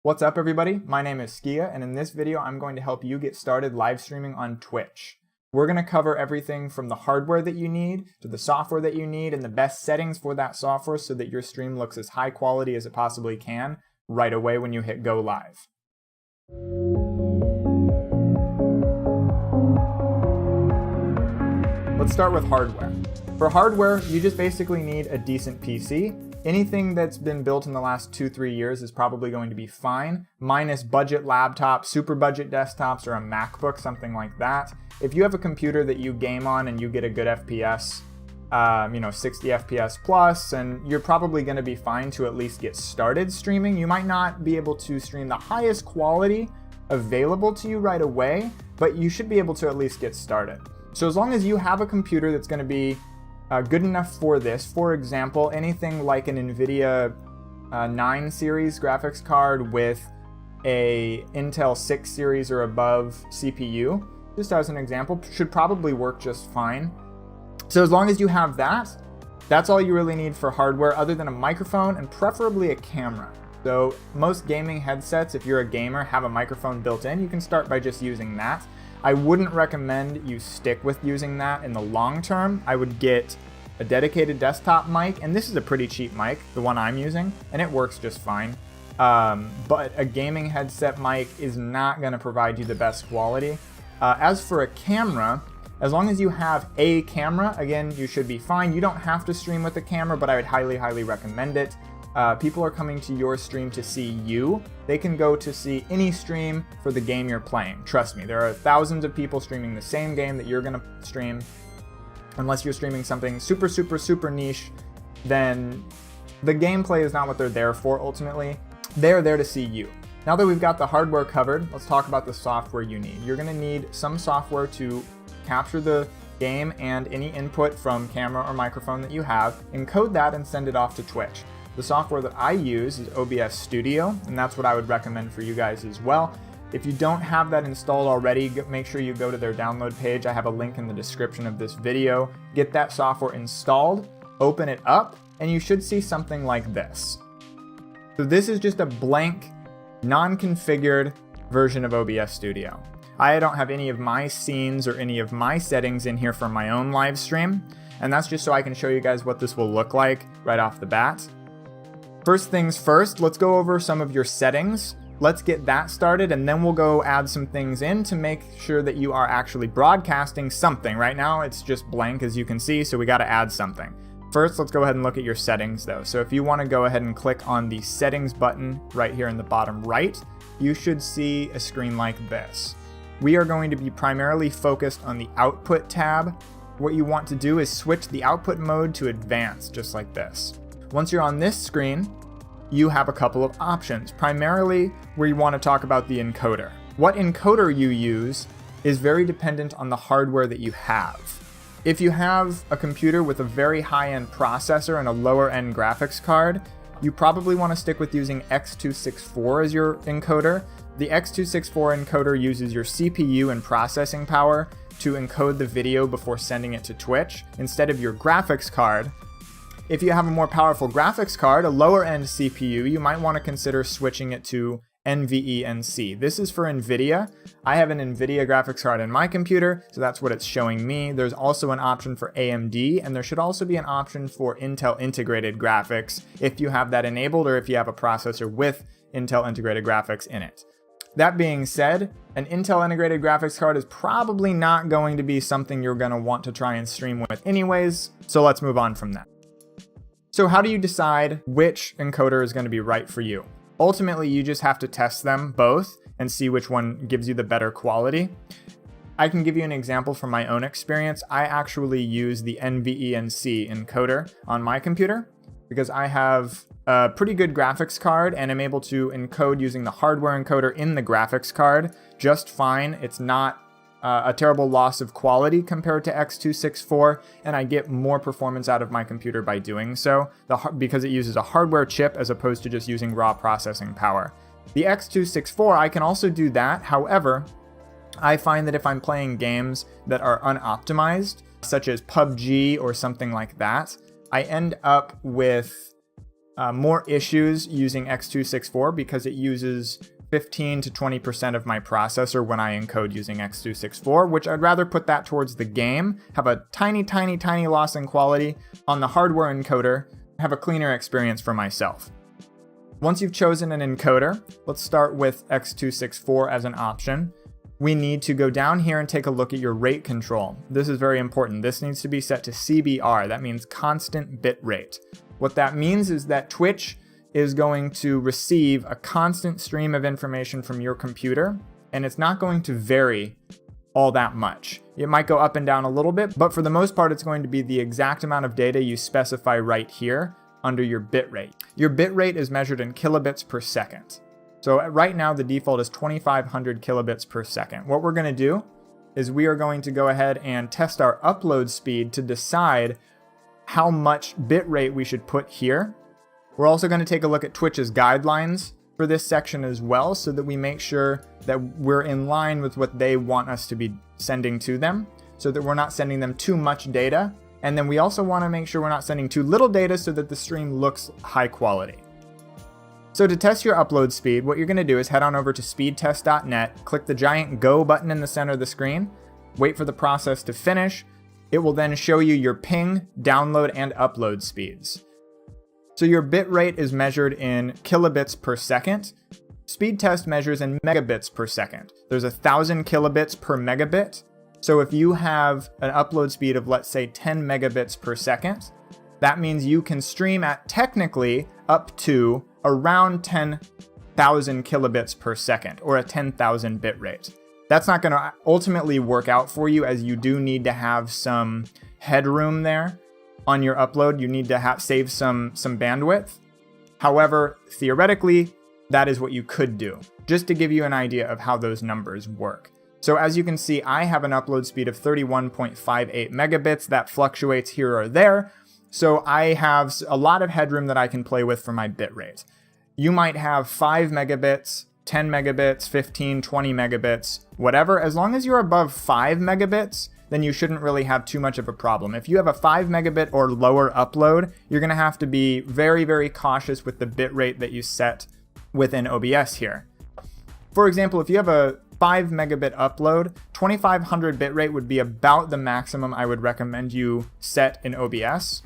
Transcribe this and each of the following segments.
What's up everybody? My name is Skia, and in this video I'm going to help you get started live streaming on Twitch. We're going to cover everything from the hardware that you need to the software that you need and the best settings for that software so that your stream looks as high quality as it possibly can right away when you hit go live. Let's start with hardware. For hardware, you just basically need a decent PC. Anything that's been built in the last 2-3 years is probably going to be fine, minus budget laptops, super budget desktops, or a MacBook, something like that. If you have a computer that you game on and you get a good FPS, 60 FPS plus, and you're probably going to be fine to at least get started streaming. You might not be able to stream the highest quality available to you right away, but you should be able to at least get started. So as long as you have a computer that's going to be good enough for this, for example, anything like an NVIDIA 9 series graphics card with a Intel 6 series or above CPU, just as an example, should probably work just fine. So as long as you have that, that's all you really need for hardware other than a microphone and preferably a camera. So most gaming headsets, if you're a gamer, have a microphone built in. You can start by just using that. I wouldn't recommend you stick with using that in the long term. I would get a dedicated desktop mic, and this is a pretty cheap mic, the one I'm using, and it works just fine. But a gaming headset mic is not going to provide you the best quality. As for a camera, as long as you have a camera, again, you should be fine. You don't have to stream with a camera, but I would highly recommend it. People are coming to your stream to see you. They can go to see any stream for the game you're playing. Trust me, there are thousands of people streaming the same game that you're going to stream. Unless you're streaming something super niche, then the gameplay is not what they're there for ultimately. They're there to see you. Now that we've got the hardware covered, let's talk about the software you need. You're going to need some software to capture the game and any input from camera or microphone that you have, encode that and send it off to Twitch. The software that I use is OBS Studio, and that's what I would recommend for you guys as well. If you don't have that installed already, make sure you go to their download page. I have a link in the description of this video. Get that software installed, open it up, and you should see something like this. So this is just a blank, non-configured version of OBS Studio. I don't have any of my scenes or any of my settings in here for my own live stream, and that's just so I can show you guys what this will look like right off the bat. First things first, let's go over some of your settings. Let's get that started, and then we'll go add some things in to make sure that you are actually broadcasting something. Right now, it's just blank, as you can see, so we got to add something. First, let's go ahead and look at your settings, though. So if you want to go ahead and click on the settings button right here in the bottom right, you should see a screen like this. We are going to be primarily focused on the output tab. What you want to do is switch the output mode to advanced, just like this. Once you're on this screen, you have a couple of options. Primarily, we want to talk about the encoder. What encoder you use is very dependent on the hardware that you have. If you have a computer with a very high-end processor and a lower-end graphics card, you probably want to stick with using X264 as your encoder. The X264 encoder uses your CPU and processing power to encode the video before sending it to Twitch, instead of your graphics card. If you have a more powerful graphics card, a lower-end CPU, you might want to consider switching it to NVENC. This is for NVIDIA. I have an NVIDIA graphics card in my computer, so that's what it's showing me. There's also an option for AMD, and there should also be an option for Intel integrated graphics if you have that enabled or if you have a processor with Intel integrated graphics in it. That being said, an Intel integrated graphics card is probably not going to be something you're going to want to try and stream with anyways, so let's move on from that. So how do you decide which encoder is going to be right for you? Ultimately, you just have to test them both and see which one gives you the better quality. I can give you an example from my own experience. I actually use the NVENC encoder on my computer because I have a pretty good graphics card and I'm able to encode using the hardware encoder in the graphics card just fine. It's not a terrible loss of quality compared to X264, and I get more performance out of my computer by doing so, because it uses a hardware chip as opposed to just using raw processing power. The X264, I can also do that. However, I find that if I'm playing games that are unoptimized, such as PUBG or something like that, I end up with more issues using x264 because it uses 15 to 20% of my processor when I encode using x264, which I'd rather put that towards the game, have a tiny loss in quality on the hardware encoder, have a cleaner experience for myself. Once you've chosen an encoder, let's start with x264 as an option. We need to go down here and take a look at your rate control. This is very important. This needs to be set to CBR. That means constant bit rate. What that means is that Twitch is going to receive a constant stream of information from your computer, and it's not going to vary all that much. It might go up and down a little bit, but for the most part, it's going to be the exact amount of data you specify right here under your bit rate. Your bit rate is measured in kilobits per second. So right now, the default is 2,500 kilobits per second. What we're going to do is we are going to go ahead and test our upload speed to decide how much bit rate we should put here. We're also going to take a look at Twitch's guidelines for this section as well, so that we make sure that we're in line with what they want us to be sending to them, so that we're not sending them too much data. And then we also want to make sure we're not sending too little data so that the stream looks high quality. So to test your upload speed, what you're going to do is head on over to speedtest.net, click the giant Go button in the center of the screen, wait for the process to finish. It will then show you your ping, download, and upload speeds. So your bit rate is measured in kilobits per second. Speed test measures in megabits per second. There's 1,000 kilobits per megabit. So if you have an upload speed of, let's say, 10 megabits per second, that means you can stream at technically up to around 10,000 kilobits per second, or a 10,000 bit rate. That's not going to ultimately work out for you, as you do need to have some headroom there on your upload. You need to save some bandwidth. However, theoretically, that is what you could do, just to give you an idea of how those numbers work. So as you can see, I have an upload speed of 31.58 megabits. That fluctuates here or there. So I have a lot of headroom that I can play with for my bit rate. You might have 5 megabits, 10 megabits, 15, 20 megabits, whatever. As long as you're above 5 megabits, then you shouldn't really have too much of a problem. If you have a 5 megabit or lower upload, you're going to have to be very cautious with the bit rate that you set within OBS here. For example, if you have a 5 megabit upload, 2,500 bitrate would be about the maximum I would recommend you set in OBS.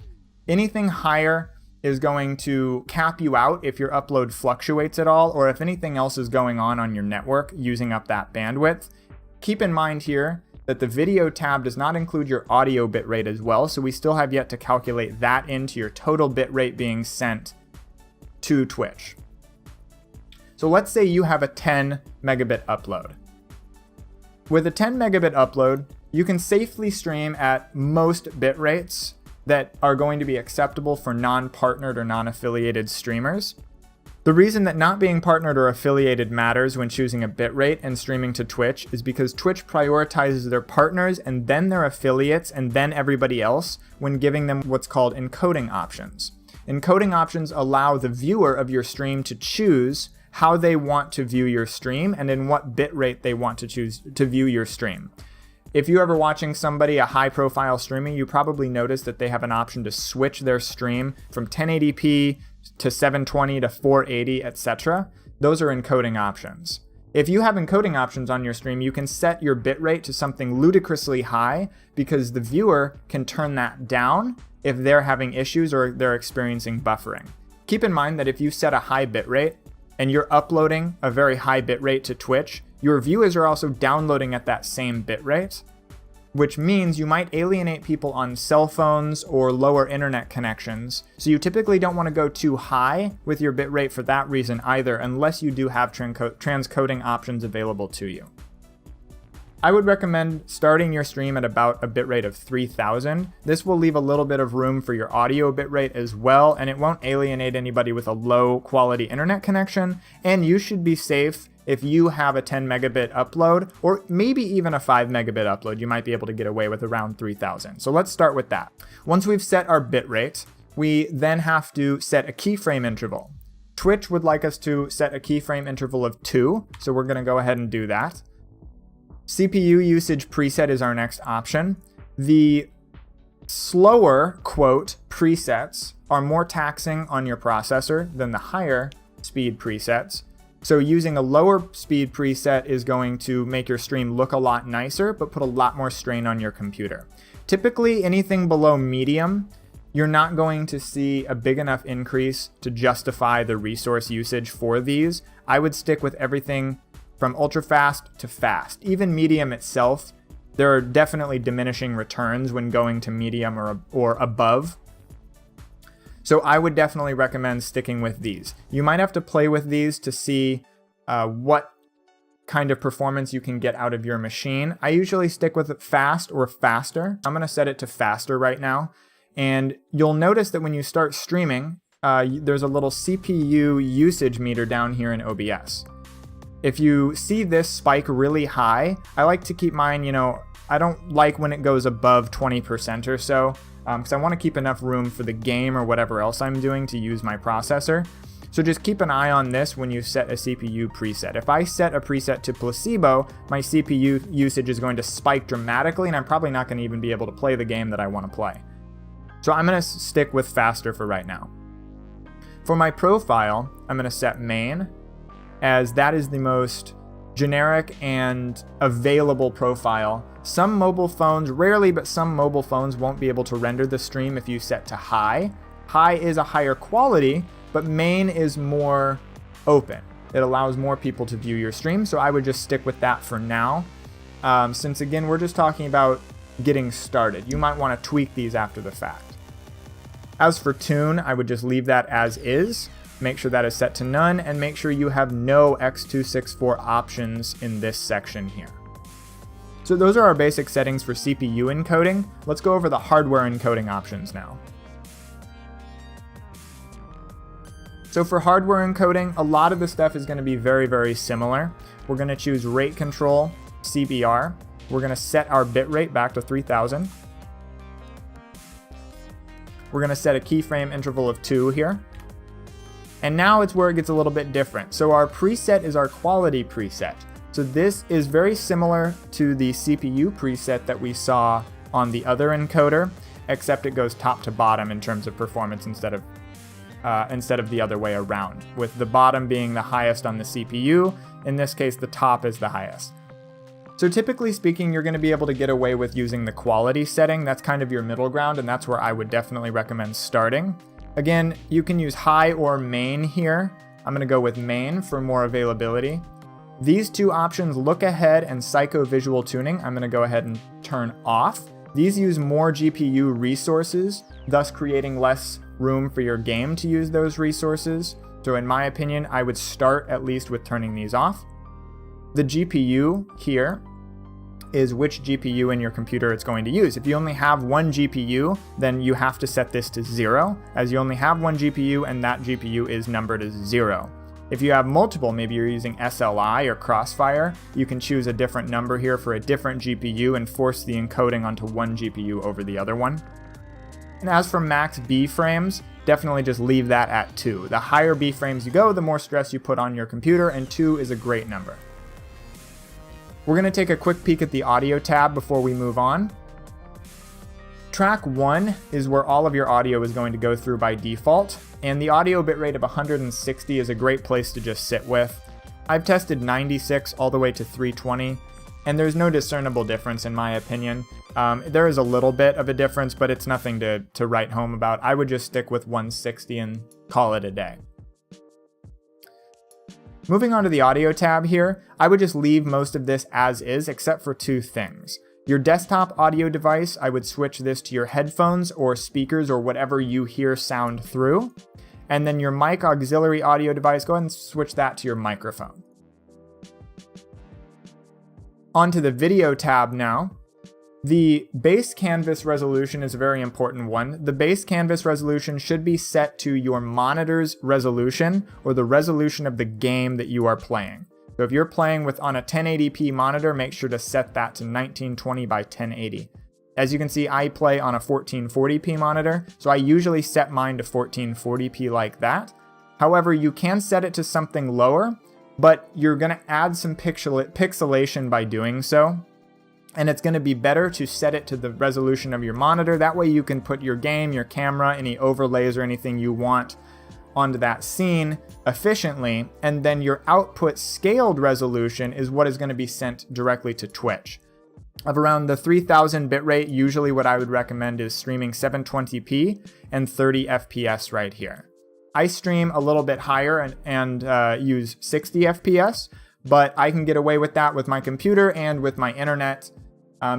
Anything higher is going to cap you out if your upload fluctuates at all, or if anything else is going on your network using up that bandwidth. Keep in mind here that the video tab does not include your audio bitrate as well, so we still have yet to calculate that into your total bitrate being sent to Twitch. So let's say you have a 10 megabit upload. With a 10 megabit upload, you can safely stream at most bit rates that are going to be acceptable for non-partnered or non-affiliated streamers. The reason that not being partnered or affiliated matters when choosing a bitrate and streaming to Twitch is because Twitch prioritizes their partners and then their affiliates and then everybody else when giving them what's called encoding options. Encoding options allow the viewer of your stream to choose how they want to view your stream and in what bitrate they want to choose to view your stream. If you're ever watching somebody, a high-profile streaming, you probably notice that they have an option to switch their stream from 1080p to 720 to 480, etc. Those are encoding options. If you have encoding options on your stream, you can set your bitrate to something ludicrously high because the viewer can turn that down if they're having issues or they're experiencing buffering. Keep in mind that if you set a high bitrate and you're uploading a very high bitrate to Twitch, your viewers are also downloading at that same bitrate, which means you might alienate people on cell phones or lower internet connections. So you typically don't want to go too high with your bitrate for that reason either, unless you do have transcoding options available to you. I would recommend starting your stream at about a bitrate of 3000. This will leave a little bit of room for your audio bitrate as well, and it won't alienate anybody with a low quality internet connection, and you should be safe. If you have a 10 megabit upload, or maybe even a 5 megabit upload, you might be able to get away with around 3000. So let's start with that. Once we've set our bitrate, we then have to set a keyframe interval. Twitch would like us to set a keyframe interval of 2, so we're going to go ahead and do that. CPU usage preset is our next option. The slower, quote, presets are more taxing on your processor than the higher speed presets. So using a lower speed preset is going to make your stream look a lot nicer, but put a lot more strain on your computer. Typically, anything below medium, you're not going to see a big enough increase to justify the resource usage for these. I would stick with everything from ultra fast to fast. Even medium itself, there are definitely diminishing returns when going to medium or above. So I would definitely recommend sticking with these. You might have to play with these to see what kind of performance you can get out of your machine. I usually stick with fast or faster. I'm gonna set it to faster right now. And you'll notice that when you start streaming, there's a little CPU usage meter down here in OBS. If you see this spike really high, I like to keep mine, I don't like when it goes above 20% or so, because I want to keep enough room for the game or whatever else I'm doing to use my processor. So just keep an eye on this when you set a CPU preset. If I set a preset to placebo, my CPU usage is going to spike dramatically, and I'm probably not going to even be able to play the game that I want to play. So I'm going to stick with faster for right now. For my profile, I'm going to set main, as that is the most generic and available profile. Some mobile phones, rarely, but some mobile phones won't be able to render the stream if you set to high. High is a higher quality, but main is more open. It allows more people to view your stream, so I would just stick with that for now. Since again, we're just talking about getting started. You might want to tweak these after the fact. As for tune, I would just leave that as is. Make sure that is set to none, and make sure you have no X264 options in this section here. So those are our basic settings for CPU encoding. Let's go over the hardware encoding options now. So for hardware encoding, a lot of the stuff is going to be very, very similar. We're going to choose rate control, CBR. We're going to set our bitrate back to 3000. We're going to set a keyframe interval of 2 here. And now it's where it gets a little bit different. So our preset is our quality preset. So this is very similar to the CPU preset that we saw on the other encoder, except it goes top to bottom in terms of performance instead of the other way around, with the bottom being the highest on the CPU. In this case, the top is the highest. So typically speaking, you're going to be able to get away with using the quality setting. That's kind of your middle ground, and that's where I would definitely recommend starting. Again, you can use high or main here. I'm going to go with main for more availability. These two options, look ahead and psycho-visual tuning, I'm going to go ahead and turn off. These use more GPU resources, thus creating less room for your game to use those resources. So in my opinion, I would start at least with turning these off. The GPU here is which GPU in your computer it's going to use. If you only have one GPU, then you have to set this to 0, as you only have one GPU and that GPU is numbered as 0. If you have multiple, maybe you're using SLI or Crossfire, you can choose a different number here for a different GPU and force the encoding onto one GPU over the other one. And as for max B frames, definitely just leave that at 2. The higher B frames you go, the more stress you put on your computer, and 2 is a great number. We're going to take a quick peek at the audio tab before we move on. Track 1 is where all of your audio is going to go through by default, and the audio bitrate of 160 is a great place to just sit with. I've tested 96 all the way to 320, and there's no discernible difference in my opinion. There is a little bit of a difference, but it's nothing to write home about. I would just stick with 160 and call it a day. Moving on to the audio tab here, I would just leave most of this as is, except for 2 things. Your desktop audio device, I would switch this to your headphones or speakers or whatever you hear sound through. And then your mic auxiliary audio device, go ahead and switch that to your microphone. Onto the video tab now. The base canvas resolution is a very important one. The base canvas resolution should be set to your monitor's resolution or the resolution of the game that you are playing. So if you're playing on a 1080p monitor, make sure to set that to 1920 by 1080. As you can see, I play on a 1440p monitor, so I usually set mine to 1440p like that. However, you can set it to something lower, but you're going to add some pixelation by doing so. And it's going to be better to set it to the resolution of your monitor. That way you can put your game, your camera, any overlays or anything you want onto that scene efficiently. And then your output scaled resolution is what is going to be sent directly to Twitch. Of around the 3000 bitrate, usually what I would recommend is streaming 720p and 30 FPS right here. I stream a little bit higher and use 60 FPS, but I can get away with that with my computer and with my internet.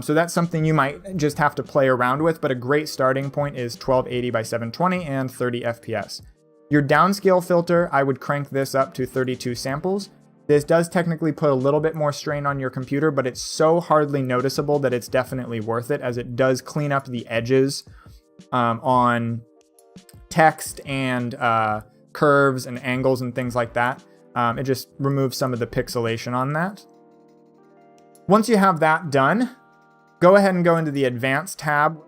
So that's something you might just have to play around with, but a great starting point is 1280 by 720 and 30 FPS. Your downscale filter, I would crank this up to 32 samples. This does technically put a little bit more strain on your computer, but it's so hardly noticeable that it's definitely worth it, as it does clean up the edges on text and curves and angles and things like that. It just removes some of the pixelation on that. Once you have that done, go ahead and go into the Advanced tab.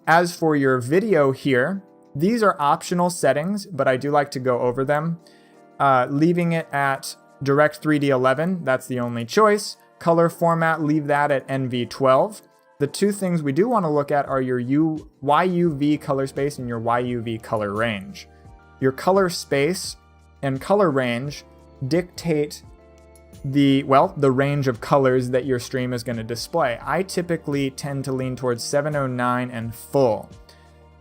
As for your video here, these are optional settings, but I do like to go over them. Leaving it at Direct 3D 11, that's the only choice. Color format, leave that at NV12. The two things we do want to look at are your YUV color space and your YUV color range. Your color space and color range dictate the range of colors that your stream is going to display. I typically tend to lean towards 709 and full.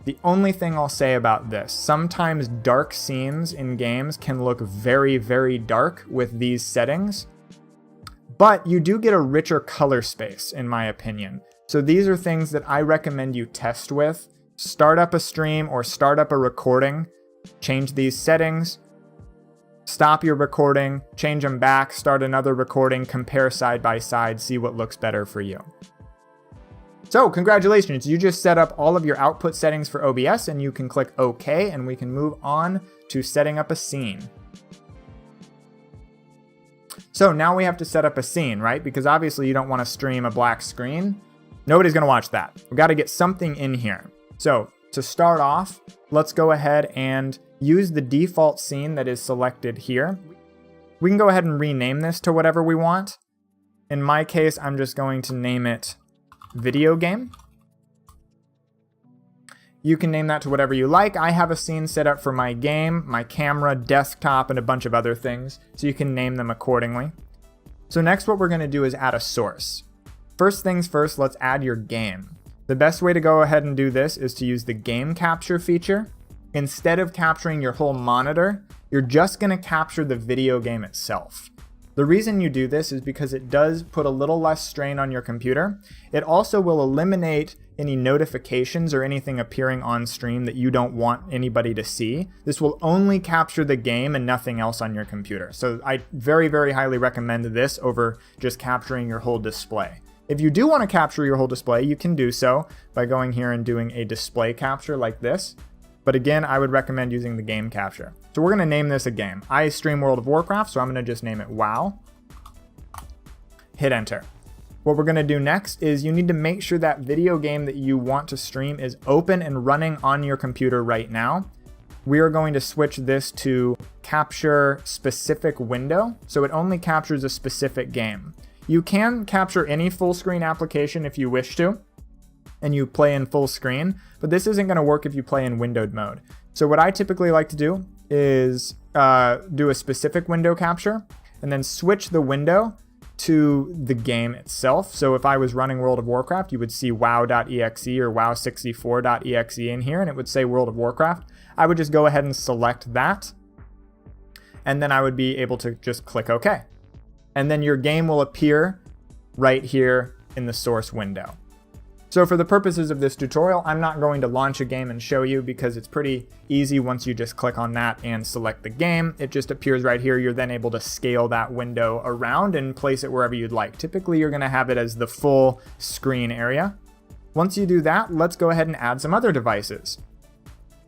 The only thing I'll say about this, sometimes dark scenes in games can look very, very dark with these settings, but you do get a richer color space, in my opinion. So these are things that I recommend you test with. Start up a stream or start up a recording, change these settings, stop your recording, change them back, start another recording, compare side by side, see what looks better for you. So congratulations, you just set up all of your output settings for OBS, and you can click OK, and we can move on to setting up a scene. So now we have to set up a scene, right? Because obviously you don't want to stream a black screen. Nobody's going to watch that. We've got to get something in here. So to start off, let's go ahead and use the default scene that is selected here. We can go ahead and rename this to whatever we want. In my case, I'm just going to name it Video Game. You can name that to whatever you like. I have a scene set up for my game, my camera, desktop, and a bunch of other things, so you can name them accordingly. So next what we're going to do is add a source. First things first, let's add your game. The best way to go ahead and do this is to use the game capture feature. Instead of capturing your whole monitor, you're just going to capture the video game itself. The reason you do this is because it does put a little less strain on your computer. It also will eliminate any notifications or anything appearing on stream that you don't want anybody to see. This will only capture the game and nothing else on your computer. So I very, very highly recommend this over just capturing your whole display. If you do want to capture your whole display, you can do so by going here and doing a display capture like this. But again, I would recommend using the game capture. So we're going to name this a game. I stream World of Warcraft, so I'm going to just name it WoW. Hit enter. What we're going to do next is you need to make sure that video game that you want to stream is open and running on your computer right now. We are going to switch this to capture specific window, so it only captures a specific game. You can capture any full screen application if you wish to, and you play in full screen, but this isn't going to work if you play in windowed mode. So what I typically like to do is do a specific window capture and then switch the window to the game itself. So if I was running World of Warcraft, you would see wow.exe or wow64.exe in here, and it would say World of Warcraft. I would just go ahead and select that, and then I would be able to just click OK. And then your game will appear right here in the source window. So for the purposes of this tutorial, I'm not going to launch a game and show you because it's pretty easy once you just click on that and select the game. It just appears right here. You're then able to scale that window around and place it wherever you'd like. Typically, you're going to have it as the full screen area. Once you do that, let's go ahead and add some other devices.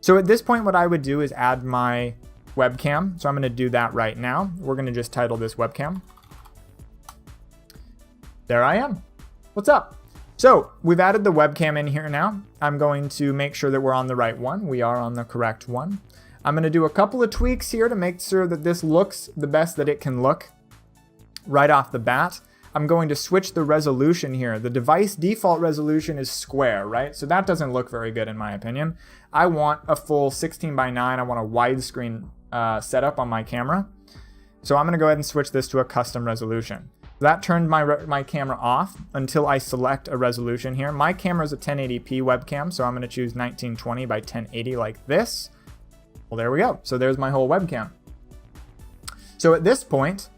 So at this point, what I would do is add my webcam. So I'm going to do that right now. We're going to just title this webcam. There I am. What's up? So we've added the webcam in here now. I'm going to make sure that we're on the right one. We are on the correct one. I'm going to do a couple of tweaks here to make sure that this looks the best that it can look right off the bat. I'm going to switch the resolution here. The device default resolution is square, right? So that doesn't look very good in my opinion. I want a full 16:9. I want a widescreen setup on my camera. So I'm gonna go ahead and switch this to a custom resolution. That turned my camera off until I select a resolution here. My camera is a 1080p webcam, so I'm gonna choose 1920 by 1080 like this. Well, there we go. So there's my whole webcam. So at this point,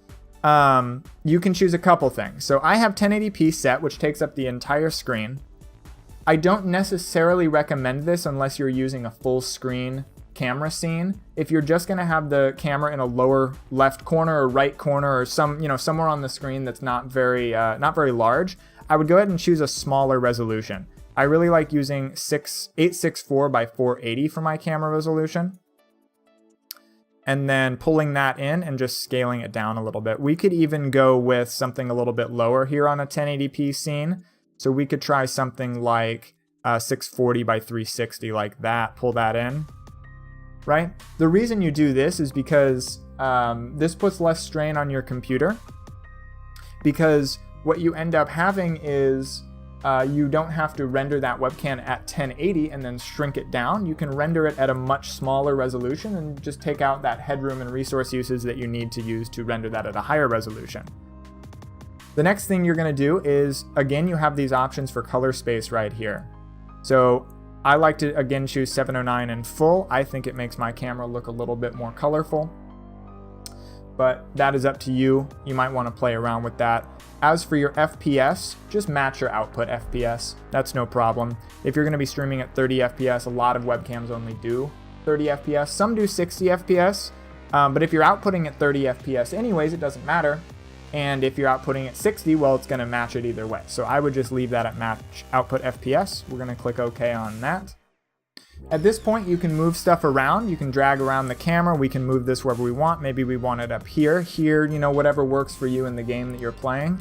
you can choose a couple things. So I have 1080p set, which takes up the entire screen. I don't necessarily recommend this unless you're using a full screen camera scene. If you're just gonna have the camera in a lower left corner or right corner or somewhere on the screen that's not very large, I would go ahead and choose a smaller resolution. I really like using 864 by 480 for my camera resolution, and then pulling that in and just scaling it down a little bit. We could even go with something a little bit lower here on a 1080p scene. So we could try something like 640 by 360 like that, pull that in, right? The reason you do this is because this puts less strain on your computer, because what you end up having is you don't have to render that webcam at 1080 and then shrink it down. You can render it at a much smaller resolution and just take out that headroom and resource uses that you need to use to render that at a higher resolution. The next thing you're gonna do is, again, you have these options for color space right here. So I like to, again, choose 709 in full. I think it makes my camera look a little bit more colorful, but that is up to you. You might wanna play around with that. As for your FPS, just match your output FPS. That's no problem. If you're gonna be streaming at 30 FPS, a lot of webcams only do 30 FPS. Some do 60 FPS, but if you're outputting at 30 FPS anyways, it doesn't matter. And if you're outputting at 60, well, it's gonna match it either way. So I would just leave that at match output FPS. We're gonna click OK on that. At this point, you can move stuff around. You can drag around the camera. We can move this wherever we want. Maybe we want it up here, whatever works for you in the game that you're playing.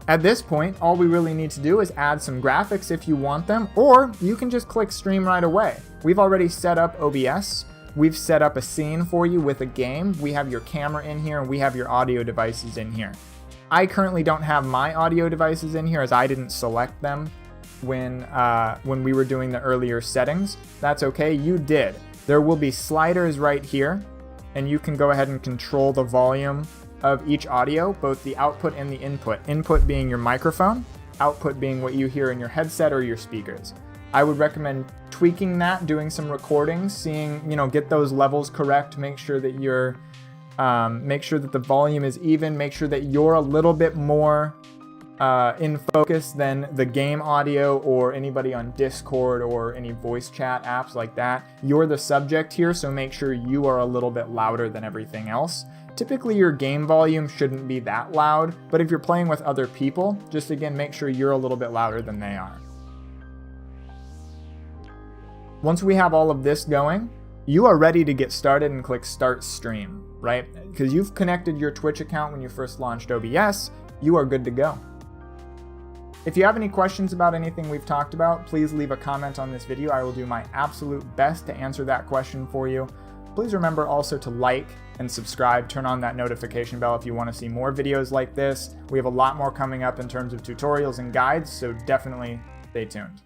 At this point, all we really need to do is add some graphics if you want them, or you can just click stream right away. We've already set up OBS. We've set up a scene for you with a game. We have your camera in here and we have your audio devices in here. I currently don't have my audio devices in here as I didn't select them when we were doing the earlier settings. That's okay, you did. There will be sliders right here, and you can go ahead and control the volume of each audio, both the output and the input. Input being your microphone, output being what you hear in your headset or your speakers. I would recommend tweaking that, doing some recordings, seeing, get those levels correct, make sure that make sure that the volume is even, make sure that you're a little bit more in focus than the game audio or anybody on Discord or any voice chat apps like that. You're the subject here, so make sure you are a little bit louder than everything else. Typically your game volume shouldn't be that loud, but if you're playing with other people, just again, make sure you're a little bit louder than they are. Once we have all of this going, you are ready to get started and click Start Stream, right? Because you've connected your Twitch account when you first launched OBS, you are good to go. If you have any questions about anything we've talked about, please leave a comment on this video. I will do my absolute best to answer that question for you. Please remember also to like and subscribe, turn on that notification bell if you want to see more videos like this. We have a lot more coming up in terms of tutorials and guides, so definitely stay tuned.